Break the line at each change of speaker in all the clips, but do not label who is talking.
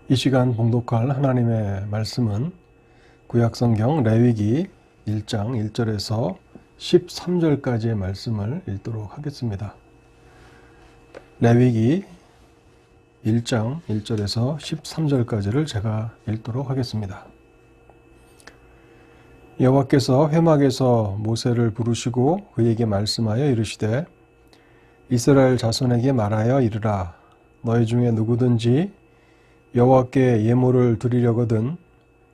이 시간 봉독할 하나님의 말씀은 구약성경 레위기 1장 1절에서 13절까지의 말씀을 읽도록 하겠습니다. 레위기 1장 1절에서 13절까지를 제가 읽도록 하겠습니다. 여호와께서 회막에서 모세를 부르시고 그에게 말씀하여 이르시되 이스라엘 자손에게 말하여 이르라. 너희 중에 누구든지 여호와께 예물을 드리려거든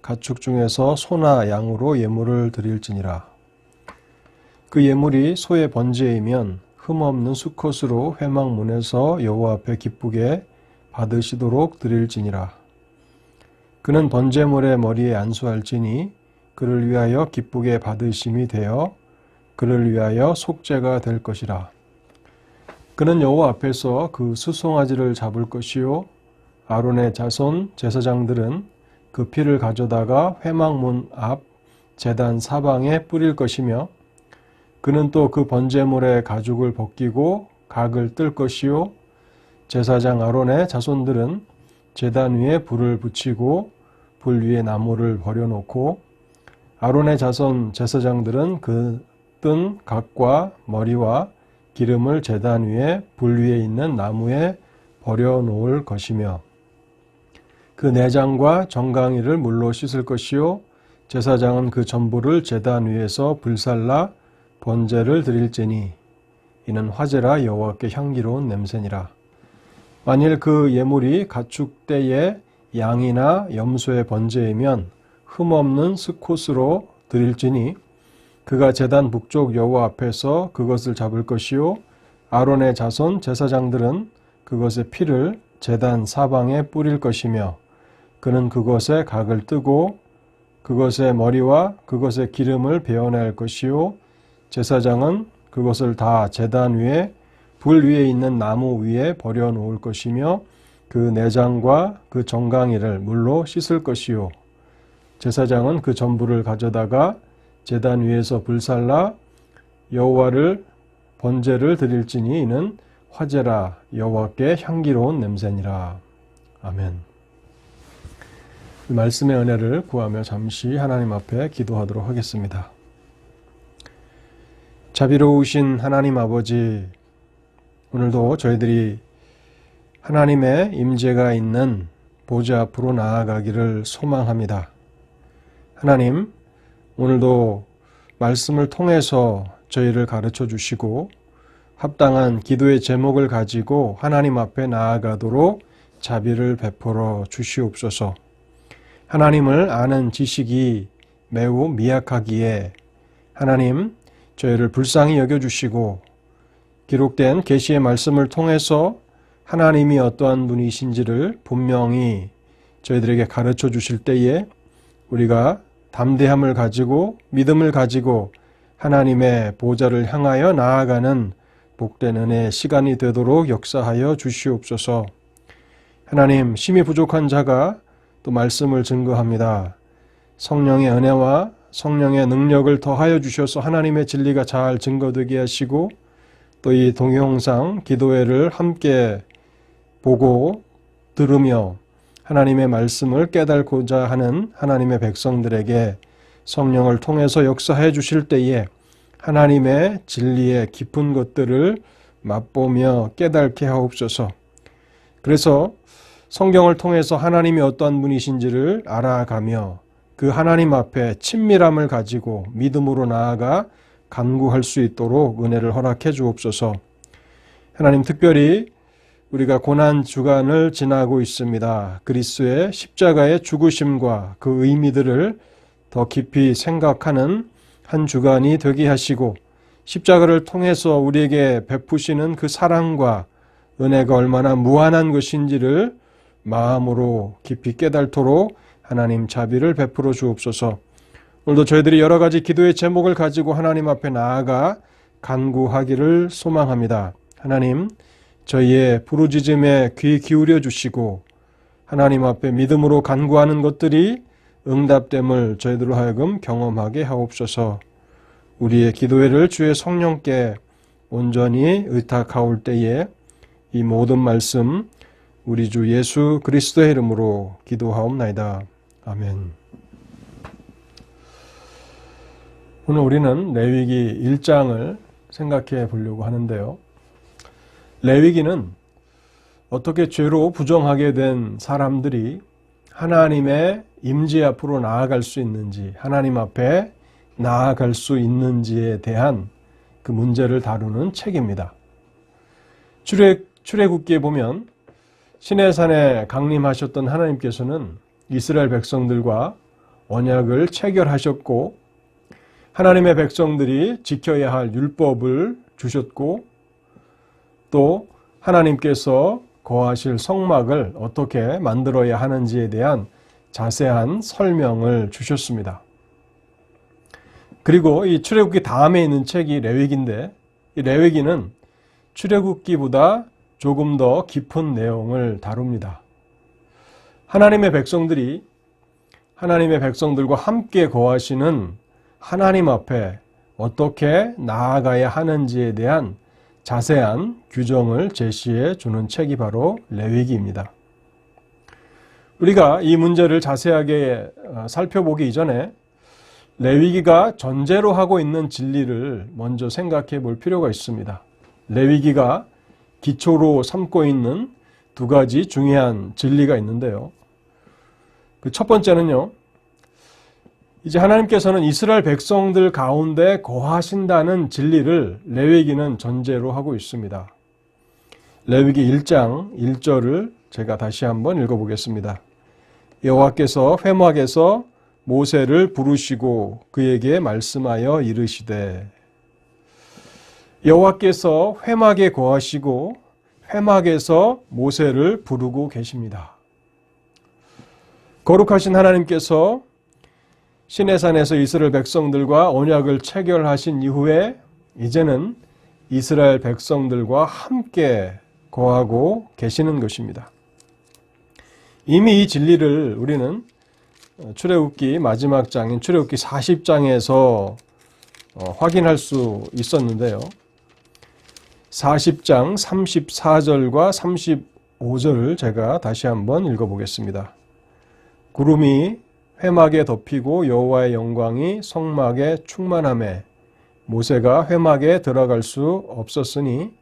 가축 중에서 소나 양으로 예물을 드릴지니라. 그 예물이 소의 번제이면 흠없는 수컷으로 회막문에서 여호와 앞에 기쁘게 받으시도록 드릴지니라. 그는 번제물의 머리에 안수할지니 그를 위하여 기쁘게 받으심이 되어 그를 위하여 속죄가 될 것이라. 그는 여호와 앞에서 그 수송아지를 잡을 것이요 아론의 자손 제사장들은 그 피를 가져다가 회막문 앞 제단 사방에 뿌릴 것이며 그는 또 그 번제물의 가죽을 벗기고 각을 뜰 것이요 제사장 아론의 자손들은 제단 위에 불을 붙이고 불 위에 나무를 버려놓고 아론의 자손 제사장들은 그 뜬 각과 머리와 기름을 제단 위에 불 위에 있는 나무에 버려놓을 것이며 그 내장과 정강이를 물로 씻을 것이요 제사장은 그 전부를 제단 위에서 불살라 번제를 드릴지니 이는 화제라 여호와께 향기로운 냄새니라. 만일 그 예물이 가축대의 양이나 염소의 번제이면 흠없는 수컷으로 드릴지니 그가 제단 북쪽 여호와 앞에서 그것을 잡을 것이요 아론의 자손 제사장들은 그것의 피를 제단 사방에 뿌릴 것이며 그는 그것에 각을 뜨고 그것의 머리와 그것의 기름을 베어낼 것이요 제사장은 그것을 다 제단 위에 불 위에 있는 나무 위에 버려놓을 것이며 그 내장과 그 정강이를 물로 씻을 것이요 제사장은 그 전부를 가져다가 제단 위에서 불살라 여호와를 번제를 드릴지니 이는 화제라 여호와께 향기로운 냄새니라. 아멘. 이 말씀의 은혜를 구하며 잠시 하나님 앞에 기도하도록 하겠습니다. 자비로우신 하나님 아버지, 오늘도 저희들이 하나님의 임재가 있는 보좌 앞으로 나아가기를 소망합니다. 하나님, 오늘도 말씀을 통해서 저희를 가르쳐 주시고 합당한 기도의 제목을 가지고 하나님 앞에 나아가도록 자비를 베풀어 주시옵소서. 하나님을 아는 지식이 매우 미약하기에 하나님 저희를 불쌍히 여겨주시고 기록된 계시의 말씀을 통해서 하나님이 어떠한 분이신지를 분명히 저희들에게 가르쳐 주실 때에 우리가 담대함을 가지고 믿음을 가지고 하나님의 보좌를 향하여 나아가는 복된 은혜의 시간이 되도록 역사하여 주시옵소서. 하나님, 심히 부족한 자가 또 말씀을 증거합니다. 성령의 은혜와 성령의 능력을 더하여 주셔서 하나님의 진리가 잘 증거되게 하시고 또 이 동영상 기도회를 함께 보고 들으며 하나님의 말씀을 깨닫고자 하는 하나님의 백성들에게 성령을 통해서 역사해 주실 때에 하나님의 진리의 깊은 것들을 맛보며 깨닫게 하옵소서. 그래서 성경을 통해서 하나님이 어떠한 분이신지를 알아가며 그 하나님 앞에 친밀함을 가지고 믿음으로 나아가 간구할 수 있도록 은혜를 허락해 주옵소서. 하나님, 특별히 우리가 고난 주간을 지나고 있습니다. 그리스도의 십자가의 죽으심과 그 의미들을 더 깊이 생각하는 한 주간이 되게 하시고 십자가를 통해서 우리에게 베푸시는 그 사랑과 은혜가 얼마나 무한한 것인지를 마음으로 깊이 깨달도록 하나님 자비를 베풀어 주옵소서. 오늘도 저희들이 여러 가지 기도의 제목을 가지고 하나님 앞에 나아가 간구하기를 소망합니다. 하나님, 저희의 부르짖음에 귀 기울여 주시고 하나님 앞에 믿음으로 간구하는 것들이 응답됨을 저희들로 하여금 경험하게 하옵소서. 우리의 기도회를 주의 성령께 온전히 의탁하올 때에 이 모든 말씀 우리 주 예수 그리스도의 이름으로 기도하옵나이다. 아멘. 오늘 우리는 레위기 1장을 생각해 보려고 하는데요. 레위기는 어떻게 죄로 부정하게 된 사람들이 하나님의 임재 앞으로 나아갈 수 있는지, 하나님 앞에 나아갈 수 있는지에 대한 그 문제를 다루는 책입니다. 출애굽기에 보면 시내산에 강림하셨던 하나님께서는 이스라엘 백성들과 언약을 체결하셨고 하나님의 백성들이 지켜야 할 율법을 주셨고 또 하나님께서 거하실 성막을 어떻게 만들어야 하는지에 대한 자세한 설명을 주셨습니다. 그리고 이 출애굽기 다음에 있는 책이 레위기인데 이 레위기는 출애굽기보다 조금 더 깊은 내용을 다룹니다. 하나님의 백성들과 함께 거하시는 하나님 앞에 어떻게 나아가야 하는지에 대한 자세한 규정을 제시해 주는 책이 바로 레위기입니다. 우리가 이 문제를 자세하게 살펴보기 이전에 레위기가 전제로 하고 있는 진리를 먼저 생각해 볼 필요가 있습니다. 레위기가 기초로 삼고 있는 두 가지 중요한 진리가 있는데요. 그 첫 번째는요, 이제 하나님께서는 이스라엘 백성들 가운데 거하신다는 진리를 레위기는 전제로 하고 있습니다. 레위기 1장 1절을 제가 다시 한번 읽어보겠습니다. 여호와께서 회막에서 모세를 부르시고 그에게 말씀하여 이르시되 여호와께서 회막에 거하시고 회막에서 모세를 부르고 계십니다. 거룩하신 하나님께서 시내산에서 이스라엘 백성들과 언약을 체결하신 이후에 이제는 이스라엘 백성들과 함께 거하고 계시는 것입니다. 이미 이 진리를 우리는 출애굽기 마지막 장인 출애굽기 40장에서 확인할 수 있었는데요. 40장 34절과 35절을 제가 다시 한번 읽어보겠습니다. 구름이 회막에 덮이고 여호와의 영광이 성막에 충만하매 모세가 회막에 들어갈 수 없었으니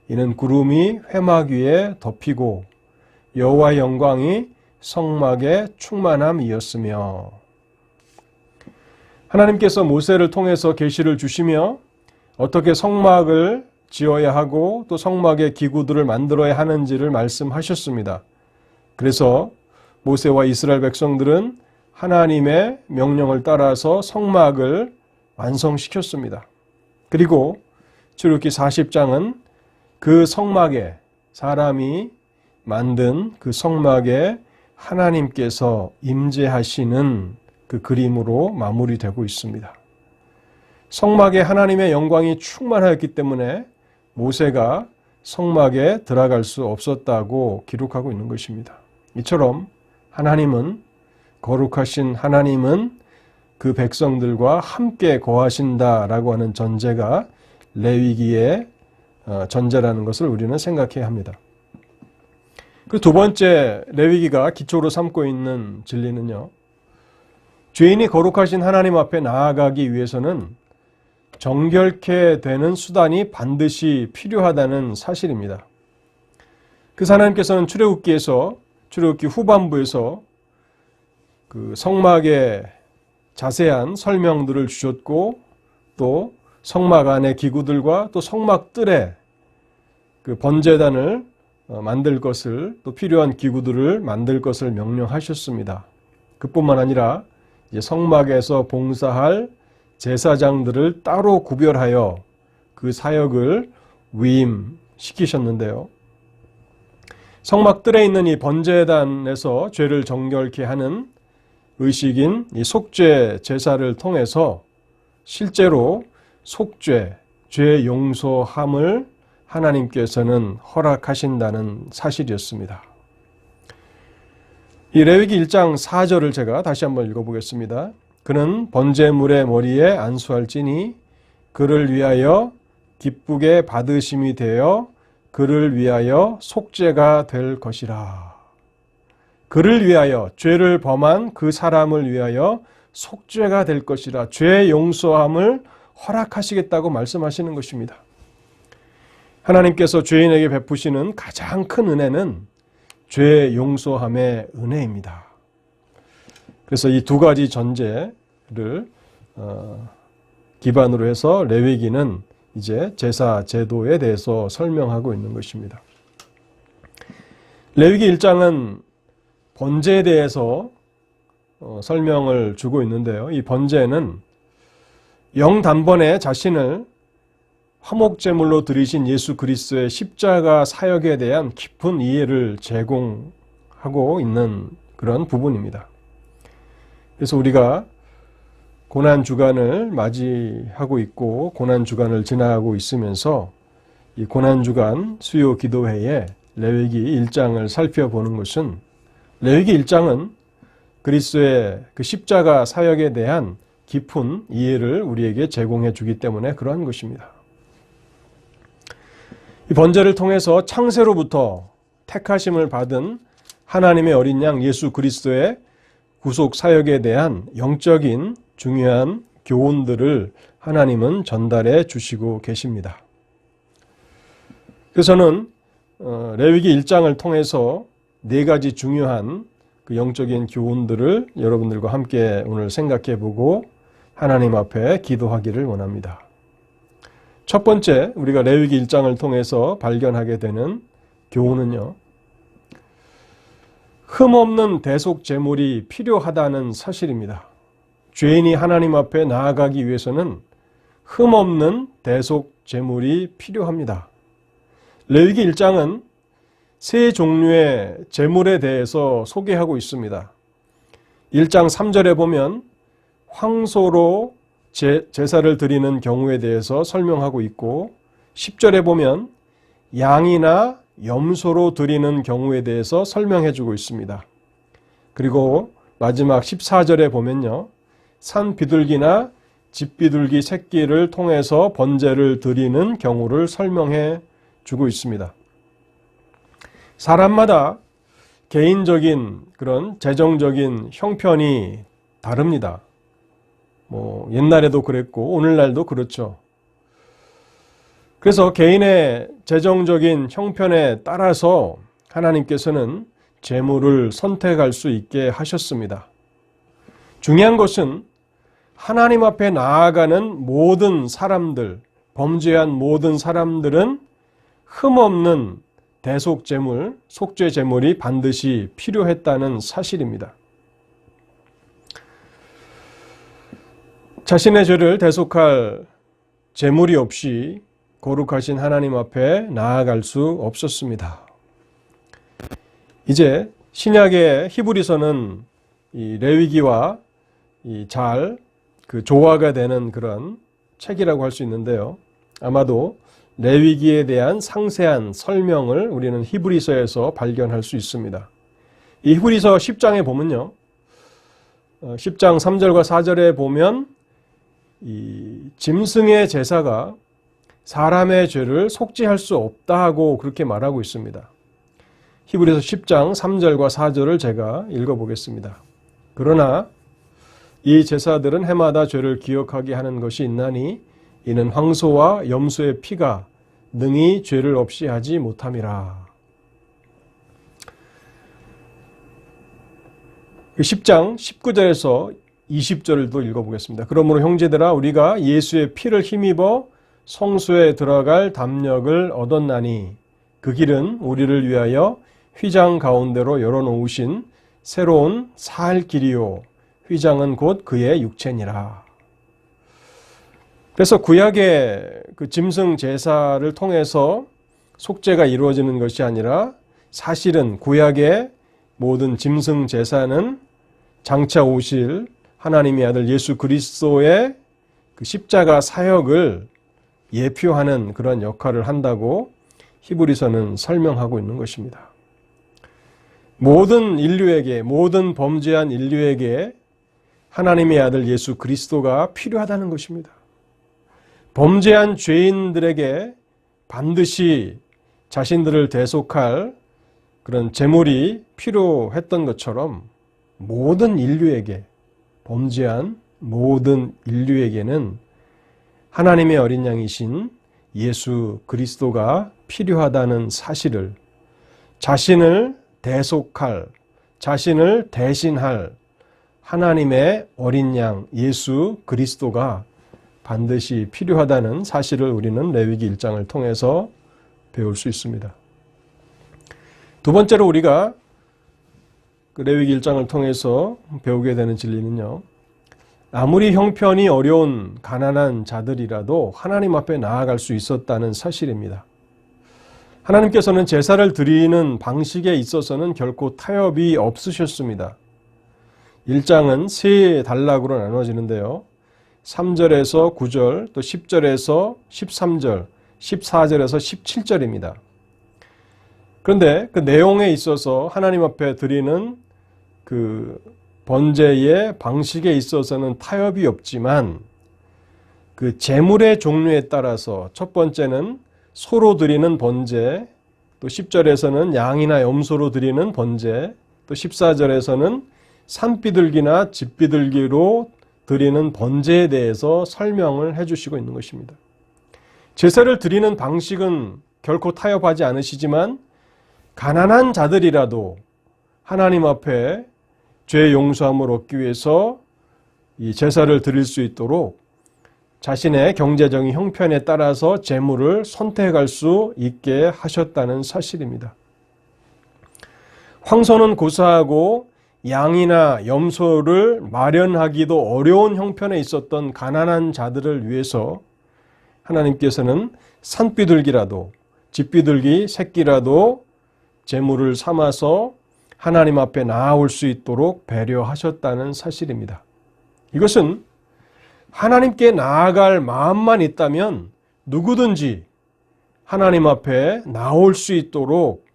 이는 구름이 회막 위에 덮이고 여호와의 영광이 성막에 충만함이었으며 하나님께서 모세를 통해서 계시를 주시며 어떻게 성막을 지어야 하고 또 성막의 기구들을 만들어야 하는지를 말씀하셨습니다. 그래서 모세와 이스라엘 백성들은 하나님의 명령을 따라서 성막을 완성시켰습니다. 그리고 출애굽기 40장은 그 성막에 사람이 만든 그 성막에 하나님께서 임재하시는 그 그림으로 마무리되고 있습니다. 성막에 하나님의 영광이 충만하였기 때문에 모세가 성막에 들어갈 수 없었다고 기록하고 있는 것입니다. 이처럼 거룩하신 하나님은 그 백성들과 함께 거하신다라고 하는 전제가 레위기의 전제라는 것을 우리는 생각해야 합니다. 그 두 번째 레위기가 기초로 삼고 있는 진리는요. 죄인이 거룩하신 하나님 앞에 나아가기 위해서는 정결케 되는 수단이 반드시 필요하다는 사실입니다. 그 하나님께서는 출애굽기 후반부에서 그 성막의 자세한 설명들을 주셨고 또 성막 안의 기구들과 또 성막 뜰에 그 번제단을 만들 것을 또 필요한 기구들을 만들 것을 명령하셨습니다. 그뿐만 아니라 이제 성막에서 봉사할 제사장들을 따로 구별하여 그 사역을 위임시키셨는데요. 성막 뜰에 있는 이 번제단에서 죄를 정결케 하는 의식인 이 속죄 제사를 통해서 실제로 속죄, 죄 용서함을 하나님께서는 허락하신다는 사실이었습니다. 이 레위기 1장 4절을 제가 다시 한번 읽어보겠습니다. 그는 번제물의 머리에 안수할지니 그를 위하여 기쁘게 받으심이 되어 그를 위하여 속죄가 될 것이라. 그를 위하여, 죄를 범한 그 사람을 위하여 속죄가 될 것이라. 죄 용서함을 허락하시겠다고 말씀하시는 것입니다. 하나님께서 죄인에게 베푸시는 가장 큰 은혜는 죄 용서함의 은혜입니다. 그래서 이 두 가지 전제를 기반으로 해서 레위기는 이제 제사 제도에 대해서 설명하고 있는 것입니다. 레위기 1장은 번제에 대해서 설명을 주고 있는데요. 이 번제는 영단번에 자신을 화목제물로 드리신 예수 그리스도의 십자가 사역에 대한 깊은 이해를 제공하고 있는 그런 부분입니다. 그래서 우리가 고난주간을 맞이하고 있고 고난주간을 지나가고 있으면서 이 고난주간 수요 기도회에 레위기 1장을 살펴보는 것은 레위기 1장은 그리스도의 그 십자가 사역에 대한 깊은 이해를 우리에게 제공해 주기 때문에 그러한 것입니다. 이 번제를 통해서 창세로부터 택하심을 받은 하나님의 어린 양 예수 그리스도의 구속 사역에 대한 영적인 중요한 교훈들을 하나님은 전달해 주시고 계십니다. 그래서 저는 레위기 1장을 통해서 네 가지 중요한 그 영적인 교훈들을 여러분들과 함께 오늘 생각해 보고 하나님 앞에 기도하기를 원합니다. 첫 번째, 우리가 레위기 1장을 통해서 발견하게 되는 교훈은요, 흠없는 대속 제물이 필요하다는 사실입니다. 죄인이 하나님 앞에 나아가기 위해서는 흠없는 대속 제물이 필요합니다. 레위기 1장은 세 종류의 제물에 대해서 소개하고 있습니다. 1장 3절에 보면 황소로 제사를 드리는 경우에 대해서 설명하고 있고 10절에 보면 양이나 염소로 드리는 경우에 대해서 설명해 주고 있습니다. 그리고 마지막 14절에 보면요, 산 비둘기나 집 비둘기 새끼를 통해서 번제를 드리는 경우를 설명해 주고 있습니다. 사람마다 개인적인 그런 재정적인 형편이 다릅니다. 옛날에도 그랬고 오늘날도 그렇죠. 그래서 개인의 재정적인 형편에 따라서 하나님께서는 제물을 선택할 수 있게 하셨습니다. 중요한 것은 하나님 앞에 나아가는 모든 사람들, 범죄한 모든 사람들은 흠없는 대속제물, 속죄제물이 반드시 필요했다는 사실입니다. 자신의 죄를 대속할 제물이 없이 거룩하신 하나님 앞에 나아갈 수 없었습니다. 이제 신약의 히브리서는 이 레위기와 잘 조화가 되는 그런 책이라고 할 수 있는데요. 아마도 레위기에 대한 상세한 설명을 우리는 히브리서에서 발견할 수 있습니다. 이 히브리서 10장에 보면요, 10장 3절과 4절에 보면 이 짐승의 제사가 사람의 죄를 속죄할 수 없다고 그렇게 말하고 있습니다. 히브리서 10장 3절과 4절을 제가 읽어보겠습니다. 그러나 이 제사들은 해마다 죄를 기억하게 하는 것이 있나니 이는 황소와 염소의 피가 능히 죄를 없이 하지 못함이라. 10장 19절에서 20절도 읽어보겠습니다. 그러므로 형제들아 우리가 예수의 피를 힘입어 성소에 들어갈 담력을 얻었나니 그 길은 우리를 위하여 휘장 가운데로 열어놓으신 새로운 살 길이요 휘장은 곧 그의 육체니라. 그래서 구약의 그 짐승 제사를 통해서 속죄가 이루어지는 것이 아니라 사실은 구약의 모든 짐승 제사는 장차 오실 하나님의 아들 예수 그리스도의 그 십자가 사역을 예표하는 그런 역할을 한다고 히브리서는 설명하고 있는 것입니다. 모든 인류에게, 모든 범죄한 인류에게 하나님의 아들 예수 그리스도가 필요하다는 것입니다. 범죄한 죄인들에게 반드시 자신들을 대속할 그런 제물이 필요했던 것처럼 모든 인류에게, 범죄한 모든 인류에게는 하나님의 어린 양이신 예수 그리스도가 필요하다는 사실을, 자신을 대속할, 자신을 대신할 하나님의 어린 양 예수 그리스도가 반드시 필요하다는 사실을 우리는 레위기 1장을 통해서 배울 수 있습니다. 두 번째로 우리가 레위기 1장을 통해서 배우게 되는 진리는요, 아무리 형편이 어려운 가난한 자들이라도 하나님 앞에 나아갈 수 있었다는 사실입니다. 하나님께서는 제사를 드리는 방식에 있어서는 결코 타협이 없으셨습니다. 1장은 세 단락으로 나눠지는데요. 3절에서 9절, 또 10절에서 13절, 14절에서 17절입니다. 그런데 그 내용에 있어서 하나님 앞에 드리는 그 번제의 방식에 있어서는 타협이 없지만 그 제물의 종류에 따라서 첫 번째는 소로 드리는 번제, 또 10절에서는 양이나 염소로 드리는 번제, 또 14절에서는 산비둘기나 집비둘기로 드리는 번제에 대해서 설명을 해주시고 있는 것입니다. 제사를 드리는 방식은 결코 타협하지 않으시지만 가난한 자들이라도 하나님 앞에 죄 용서함을 얻기 위해서 이 제사를 드릴 수 있도록 자신의 경제적인 형편에 따라서 제물을 선택할 수 있게 하셨다는 사실입니다. 황소는 고사하고 양이나 염소를 마련하기도 어려운 형편에 있었던 가난한 자들을 위해서 하나님께서는 산비둘기라도, 집비둘기 새끼라도 제물을 삼아서 하나님 앞에 나아올 수 있도록 배려하셨다는 사실입니다. 이것은 하나님께 나아갈 마음만 있다면 누구든지 하나님 앞에 나올 수 있도록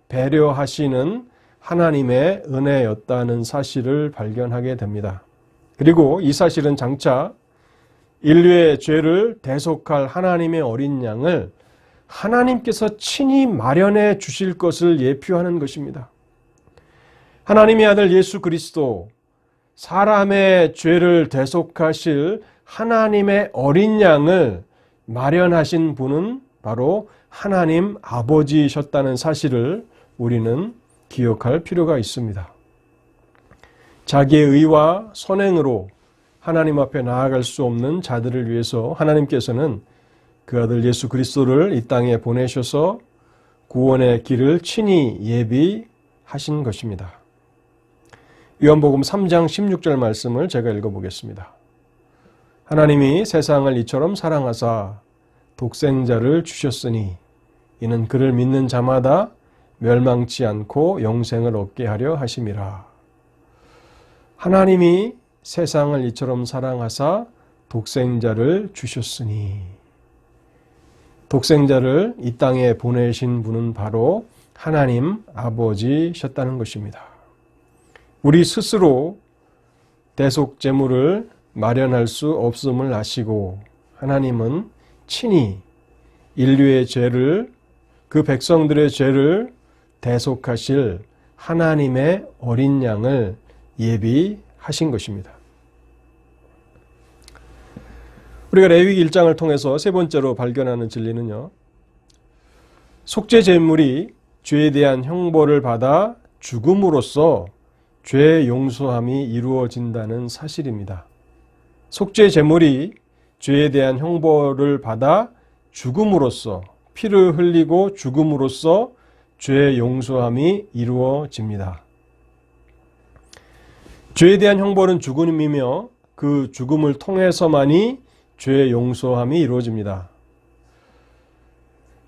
배려하시는 하나님의 은혜였다는 사실을 발견하게 됩니다. 그리고 이 사실은 장차 인류의 죄를 대속할 하나님의 어린 양을 하나님께서 친히 마련해 주실 것을 예표하는 것입니다. 하나님의 아들 예수 그리스도, 사람의 죄를 대속하실 하나님의 어린 양을 마련하신 분은 바로 하나님 아버지셨다는 사실을 우리는 기억할 필요가 있습니다. 자기의 의와 선행으로 하나님 앞에 나아갈 수 없는 자들을 위해서 하나님께서는 그 아들 예수 그리스도를 이 땅에 보내셔서 구원의 길을 친히 예비하신 것입니다. 요한복음 3장 16절 말씀을 제가 읽어보겠습니다. 하나님이 세상을 이처럼 사랑하사 독생자를 주셨으니 이는 그를 믿는 자마다 멸망치 않고 영생을 얻게 하려 하심이라. 하나님이 세상을 이처럼 사랑하사 독생자를 주셨으니, 독생자를 이 땅에 보내신 분은 바로 하나님 아버지셨다는 것입니다. 우리 스스로 대속 제물을 마련할 수 없음을 아시고 하나님은 친히 인류의 죄를, 그 백성들의 죄를 대속하실 하나님의 어린 양을 예비하신 것입니다. 우리가 레위기 1장을 통해서 세 번째로 발견하는 진리는요, 속죄 제물이 죄에 대한 형벌을 받아 죽음으로써 죄 용서함이 이루어진다는 사실입니다. 속죄 제물이 죄에 대한 형벌을 받아 죽음으로써, 피를 흘리고 죽음으로써 죄 용서함이 이루어집니다. 죄에 대한 형벌은 죽음이며 그 죽음을 통해서만이 죄 용서함이 이루어집니다.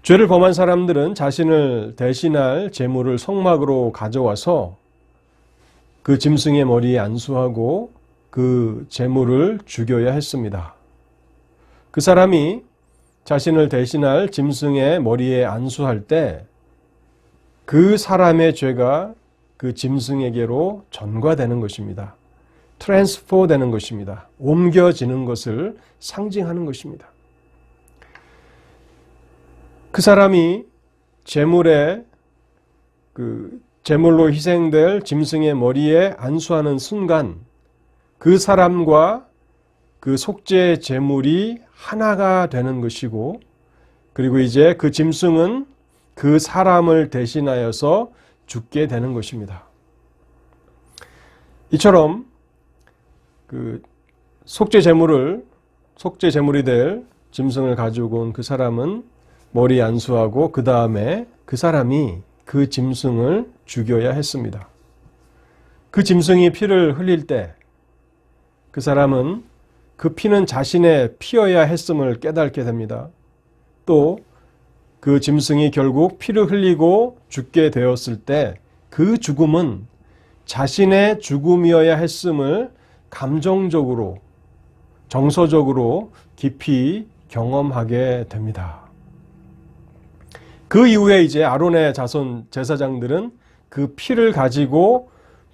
죄를 범한 사람들은 자신을 대신할 제물을 성막으로 가져와서 그 짐승의 머리에 안수하고 그 제물을 죽여야 했습니다. 그 사람이 자신을 대신할 짐승의 머리에 안수할 때 그 사람의 죄가 그 짐승에게로 전가되는 것입니다. 트랜스포 되는 것입니다. 옮겨지는 것을 상징하는 것입니다. 그 사람이 제물의 제물로 희생될 짐승의 머리에 안수하는 순간 그 사람과 그 속죄 제물이 하나가 되는 것이고, 그리고 이제 그 짐승은 그 사람을 대신하여서 죽게 되는 것입니다. 이처럼 그 속죄 제물이 될 짐승을 가지고 온 그 사람은 머리 안수하고 그 다음에 그 사람이 그 짐승을 죽여야 했습니다. 그 짐승이 피를 흘릴 때 그 사람은 그 피는 자신의 피여야 했음을 깨닫게 됩니다. 또 그 짐승이 결국 피를 흘리고 죽게 되었을 때 그 죽음은 자신의 죽음이어야 했음을 감정적으로, 정서적으로 깊이 경험하게 됩니다. 그 이후에 이제 아론의 자손 제사장들은 그 피를 가지고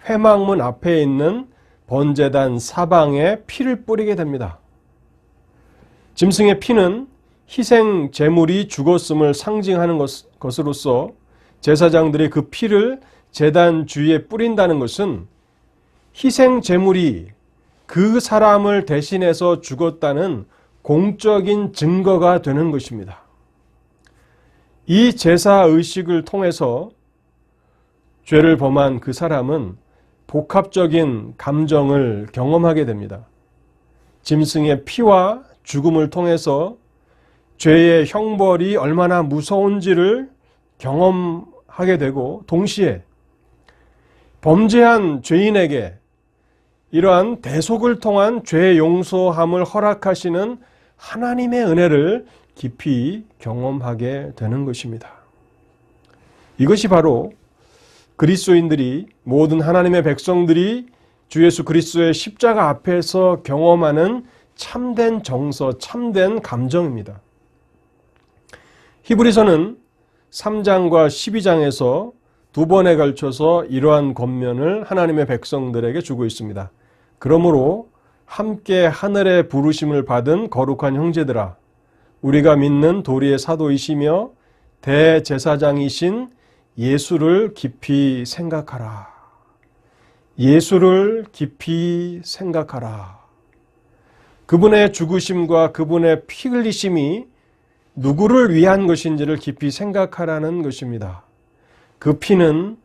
회막문 앞에 있는 번제단 사방에 피를 뿌리게 됩니다. 짐승의 피는 희생 제물이 죽었음을 상징하는 것으로서 제사장들이 그 피를 제단 주위에 뿌린다는 것은 희생 제물이 그 사람을 대신해서 죽었다는 공적인 증거가 되는 것입니다. 이 제사 의식을 통해서 죄를 범한 그 사람은 복합적인 감정을 경험하게 됩니다. 짐승의 피와 죽음을 통해서 죄의 형벌이 얼마나 무서운지를 경험하게 되고, 동시에 범죄한 죄인에게 이러한 대속을 통한 죄 용서함을 허락하시는 하나님의 은혜를 깊이 경험하게 되는 것입니다. 이것이 바로 그리스도인들이, 모든 하나님의 백성들이 주 예수 그리스도의 십자가 앞에서 경험하는 참된 정서, 참된 감정입니다. 히브리서는 3장과 12장에서 두 번에 걸쳐서 이러한 권면을 하나님의 백성들에게 주고 있습니다. 그러므로 함께 하늘의 부르심을 받은 거룩한 형제들아, 우리가 믿는 도리의 사도이시며 대제사장이신 예수를 깊이 생각하라. 예수를 깊이 생각하라. 그분의 죽으심과 그분의 피 흘리심이 누구를 위한 것인지를 깊이 생각하라는 것입니다. 그 피는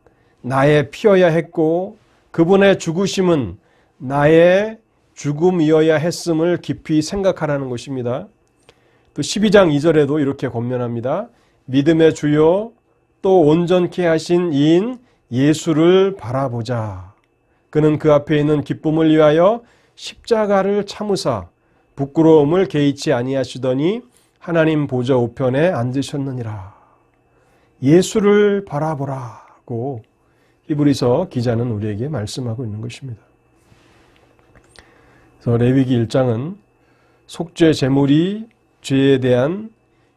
나의 피여야 했고 그분의 죽으심은 나의 죽음이어야 했음을 깊이 생각하라는 것입니다. 또 12장 2절에도 이렇게 권면합니다. 믿음의 주요 또 온전케 하신 이인 예수를 바라보자. 그는 그 앞에 있는 기쁨을 위하여 십자가를 참으사 부끄러움을 개의치 아니하시더니 하나님 보좌 우편에 앉으셨느니라. 예수를 바라보라고 히브리서 기자는 우리에게 말씀하고 있는 것입니다. 그래서 레위기 1장은 속죄 제물이 죄에 대한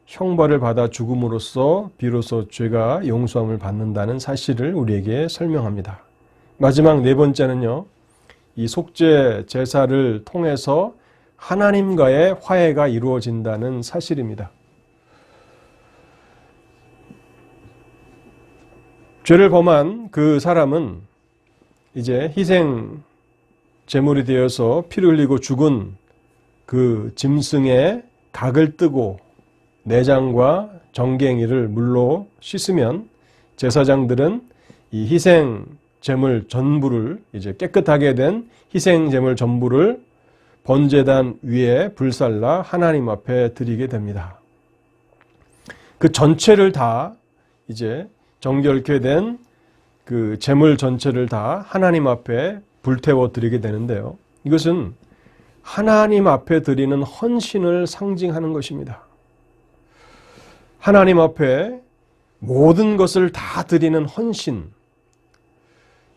형벌을 받아 죽음으로써 비로소 죄가 용서함을 받는다는 사실을 우리에게 설명합니다. 마지막 네 번째는요, 이 속죄 제사를 통해서 하나님과의 화해가 이루어진다는 사실입니다. 죄를 범한 그 사람은 이제 희생 제물이 되어서 피를 흘리고 죽은 그 짐승의 각을 뜨고 내장과 정갱이를 물로 씻으면 제사장들은 이 희생 제물 전부를, 이제 깨끗하게 된 희생 제물 전부를 번제단 위에 불살라 하나님 앞에 드리게 됩니다. 그 전체를 다, 이제 정결케 된 그 제물 전체를 다 하나님 앞에 불태워 드리게 되는데요. 이것은 하나님 앞에 드리는 헌신을 상징하는 것입니다. 하나님 앞에 모든 것을 다 드리는 헌신.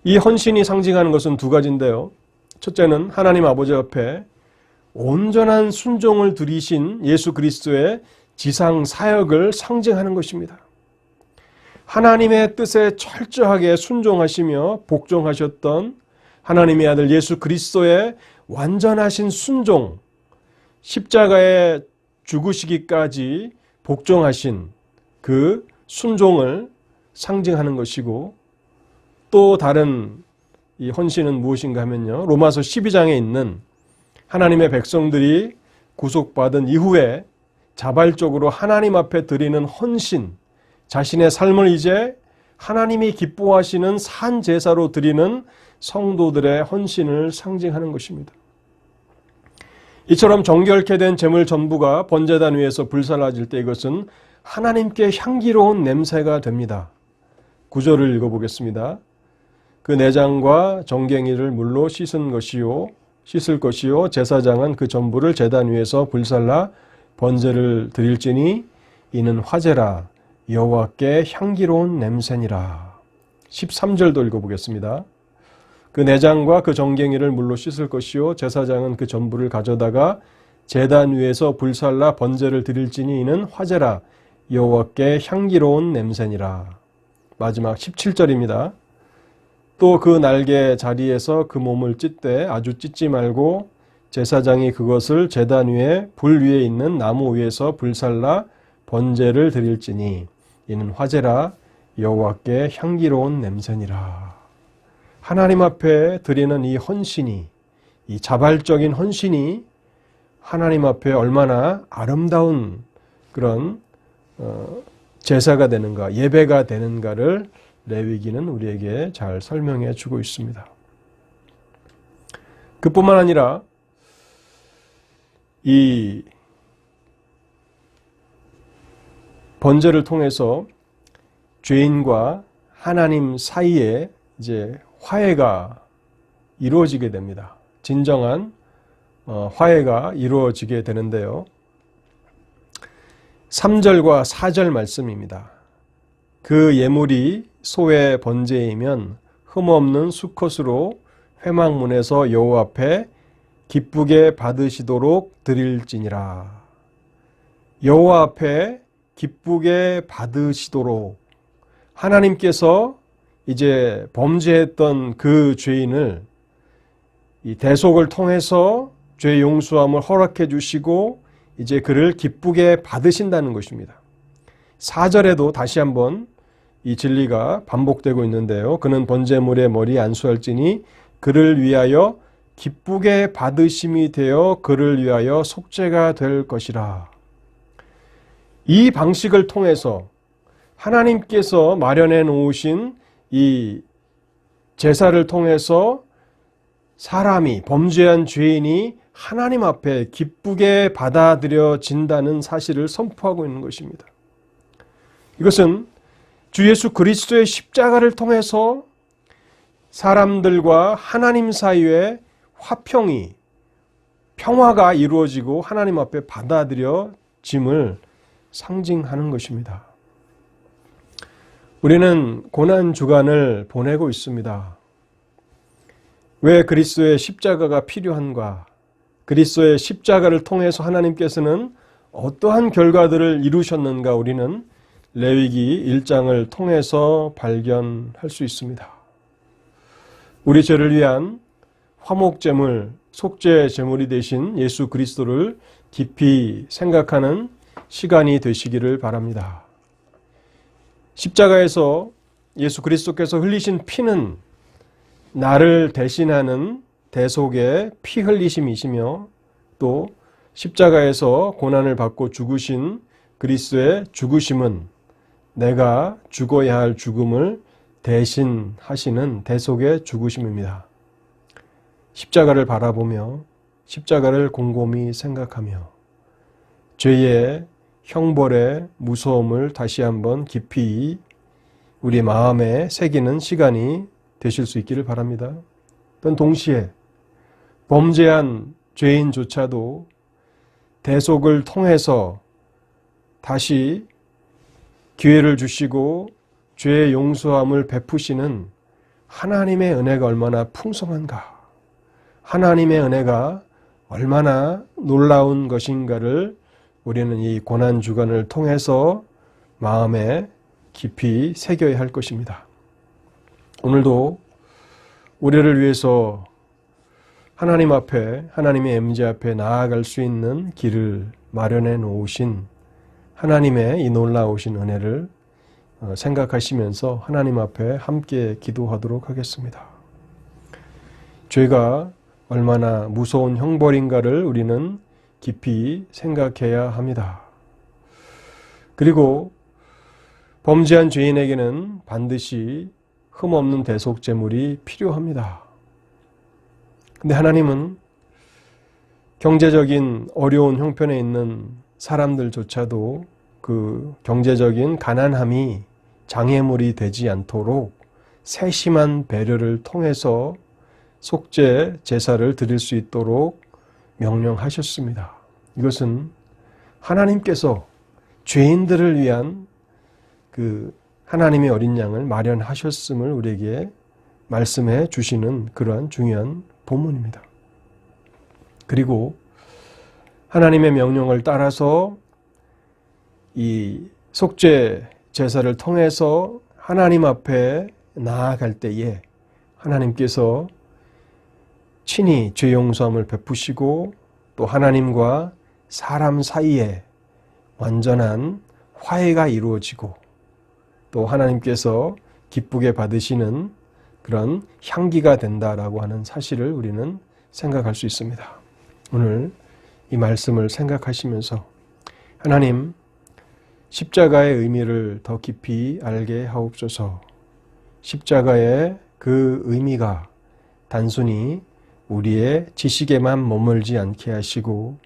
이 헌신이 상징하는 것은 두 가지인데요. 첫째는 하나님 아버지 앞에 온전한 순종을 드리신 예수 그리스도의 지상 사역을 상징하는 것입니다. 하나님의 뜻에 철저하게 순종하시며 복종하셨던 하나님의 아들 예수 그리스도의 완전하신 순종, 십자가에 죽으시기까지 복종하신 그 순종을 상징하는 것이고, 또 다른 이 헌신은 무엇인가 하면요, 로마서 12장에 있는 하나님의 백성들이 구속받은 이후에 자발적으로 하나님 앞에 드리는 헌신, 자신의 삶을 이제 하나님이 기뻐하시는 산 제사로 드리는 성도들의 헌신을 상징하는 것입니다. 이처럼 정결케 된 제물 전부가 번제단 위에서 불살라질 때 이것은 하나님께 향기로운 냄새가 됩니다. 9절을 읽어보겠습니다. 그 내장과 정갱이를 물로 씻을 것이요 제사장은 그 전부를 제단 위에서 불살라 번제를 드릴지니 이는 화제라 여호와께 향기로운 냄새니라. 13절도 읽어보겠습니다. 그 내장과 그 정갱이를 물로 씻을 것이요 제사장은 그 전부를 가져다가 제단 위에서 불살라 번제를 드릴지니 이는 화제라 여호와께 향기로운 냄새니라. 마지막 17절입니다. 또 그 날개 자리에서 그 몸을 찢되 아주 찢지 말고 제사장이 그것을 제단 위에 불 위에 있는 나무 위에서 불살라 번제를 드릴지니 이는 화제라 여호와께 향기로운 냄새니라. 하나님 앞에 드리는 이 헌신이, 이 자발적인 헌신이 하나님 앞에 얼마나 아름다운 그런 제사가 되는가, 예배가 되는가를 레위기는 우리에게 잘 설명해 주고 있습니다. 그뿐만 아니라 이 번제를 통해서 죄인과 하나님 사이에 이제 화해가 이루어지게 됩니다. 진정한 화해가 이루어지게 되는데요. 3절과 4절 말씀입니다. 그 예물이 소의 번제이면 흠없는 수컷으로 회막문에서 여호와 앞에 기쁘게 받으시도록 드릴지니라. 여호와 앞에 기쁘게 받으시도록, 하나님께서 이제 범죄했던 그 죄인을 이 대속을 통해서 죄 용서함을 허락해 주시고 이제 그를 기쁘게 받으신다는 것입니다. 4절에도 다시 한번 이 진리가 반복되고 있는데요. 그는 번제물의 머리에 안수할지니 그를 위하여 기쁘게 받으심이 되어 그를 위하여 속죄가 될 것이라. 이 방식을 통해서 하나님께서 마련해 놓으신 이 제사를 통해서 사람이, 범죄한 죄인이 하나님 앞에 기쁘게 받아들여진다는 사실을 선포하고 있는 것입니다. 이것은 주 예수 그리스도의 십자가를 통해서 사람들과 하나님 사이에 화평이, 평화가 이루어지고 하나님 앞에 받아들여짐을 상징하는 것입니다. 우리는 고난주간을 보내고 있습니다. 왜 그리스도의 십자가가 필요한가? 그리스도의 십자가를 통해서 하나님께서는 어떠한 결과들을 이루셨는가? 우리는 레위기 1장을 통해서 발견할 수 있습니다. 우리 죄를 위한 화목제물, 속죄제물이 되신 예수 그리스도를 깊이 생각하는 시간이 되시기를 바랍니다. 십자가에서 예수 그리스도께서 흘리신 피는 나를 대신하는 대속의 피 흘리심이시며, 또 십자가에서 고난을 받고 죽으신 그리스도의 죽으심은 내가 죽어야 할 죽음을 대신하시는 대속의 죽으심입니다. 십자가를 바라보며 십자가를 곰곰이 생각하며 죄의 형벌의 무서움을 다시 한번 깊이 우리 마음에 새기는 시간이 되실 수 있기를 바랍니다. 또한 동시에 범죄한 죄인조차도 대속을 통해서 다시 기회를 주시고 죄의 용서함을 베푸시는 하나님의 은혜가 얼마나 풍성한가, 하나님의 은혜가 얼마나 놀라운 것인가를 우리는 이 고난주간을 통해서 마음에 깊이 새겨야 할 것입니다. 오늘도 우리를 위해서 하나님 앞에, 하나님의 임재 앞에 나아갈 수 있는 길을 마련해 놓으신 하나님의 이 놀라우신 은혜를 생각하시면서 하나님 앞에 함께 기도하도록 하겠습니다. 죄가 얼마나 무서운 형벌인가를 우리는 깊이 생각해야 합니다. 그리고 범죄한 죄인에게는 반드시 흠없는 대속제물이 필요합니다. 근데 하나님은 경제적인 어려운 형편에 있는 사람들조차도 그 경제적인 가난함이 장애물이 되지 않도록 세심한 배려를 통해서 속죄 제사를 드릴 수 있도록 명령하셨습니다. 이것은 하나님께서 죄인들을 위한 그 하나님의 어린 양을 마련하셨음을 우리에게 말씀해 주시는 그러한 중요한 본문입니다. 그리고 하나님의 명령을 따라서 이 속죄 제사를 통해서 하나님 앞에 나아갈 때에 하나님께서 친히 죄 용서함을 베푸시고 또 하나님과 사람 사이에 완전한 화해가 이루어지고 또 하나님께서 기쁘게 받으시는 그런 향기가 된다라고 하는 사실을 우리는 생각할 수 있습니다. 오늘 이 말씀을 생각하시면서 하나님 십자가의 의미를 더 깊이 알게 하옵소서. 십자가의 그 의미가 단순히 우리의 지식에만 머물지 않게 하시고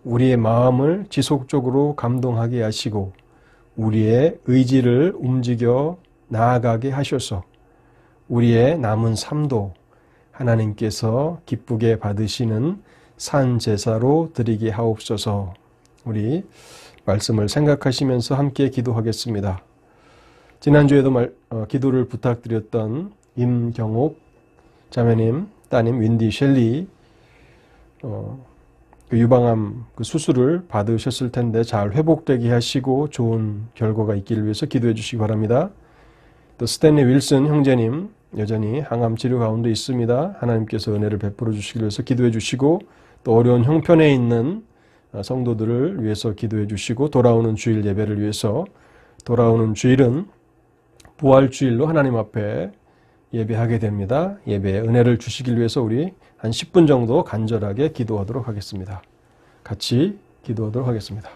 우리의 마음을 지속적으로 감동하게 하시고 우리의 의지를 움직여 나아가게 하셔서 우리의 남은 삶도 하나님께서 기쁘게 받으시는 산 제사로 드리게 하옵소서. 우리 말씀을 생각하시면서 함께 기도하겠습니다. 지난주에도 기도를 부탁드렸던 임경옥 자매님, 따님 윈디 셸리 그 유방암 그 수술을 받으셨을 텐데 잘 회복되게 하시고 좋은 결과가 있기를 위해서 기도해 주시기 바랍니다. 또 스탠리 윌슨 형제님 여전히 항암 치료 가운데 있습니다. 하나님께서 은혜를 베풀어 주시기 위해서 기도해 주시고 또 어려운 형편에 있는 성도들을 위해서 기도해 주시고 돌아오는 주일 예배를 위해서 돌아오는 주일은 부활주일로 하나님 앞에 예배하게 됩니다. 예배에 은혜를 주시기 위해서 우리 한 10분 정도 간절하게 기도하도록 하겠습니다. 같이 기도하도록 하겠습니다.